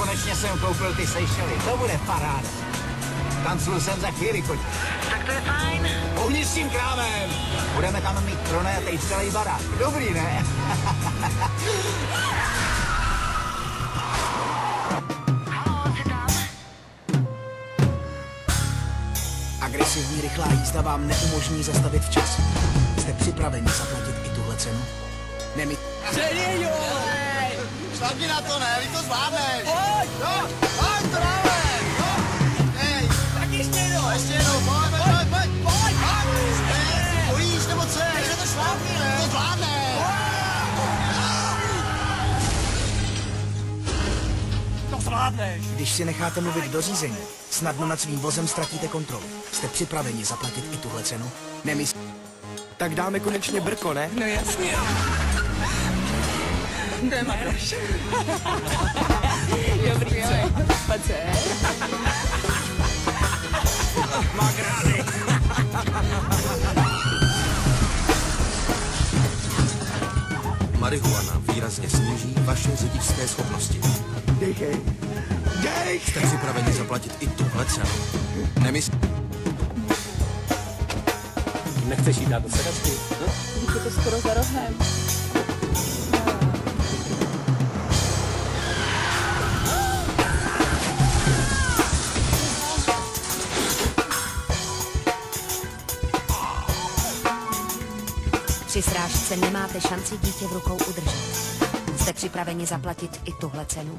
konečně jsem koupil ty Seychely. To bude paráda. Tancuju sem za chvíli, koť. Tak to je fajn. Ohni s tím krávem. Budeme tam mít pronajatej celý barák. Dobrý, ne? Agresivní rychlá jízda vám neumožní zastavit včas. Jste připraveni zaplatit i tuhle cenu? Předjeď, Šlapni na to, ne? Vy to zvládneš. Pojď! No, pojď, to dáme. No. Hej. Tak ještě jednou! Ještě jednou, pojď. Hej, bojíš, nebo co? Takže to šlápni, ne? To zvládneš. To zvládneš! Když si necháte mluvit do řízení, snadno nad svým vozem ztratíte kontrolu. Jste připraveni zaplatit i tuhle cenu? Tak dáme konečně brko, ne? No jasně. To je Maroš. Dobrý, co? Spacer. Magrány! Marihuana výrazně sníží vaše řidičské schopnosti. Dej! Jste připraveni zaplatit i tuhle cenu? Nechceš jít dát do sedačky? Když je to skoro za rohem. Při srážce nemáte šanci dítě v rukou udržet. Jste připraveni zaplatit i tuhle cenu?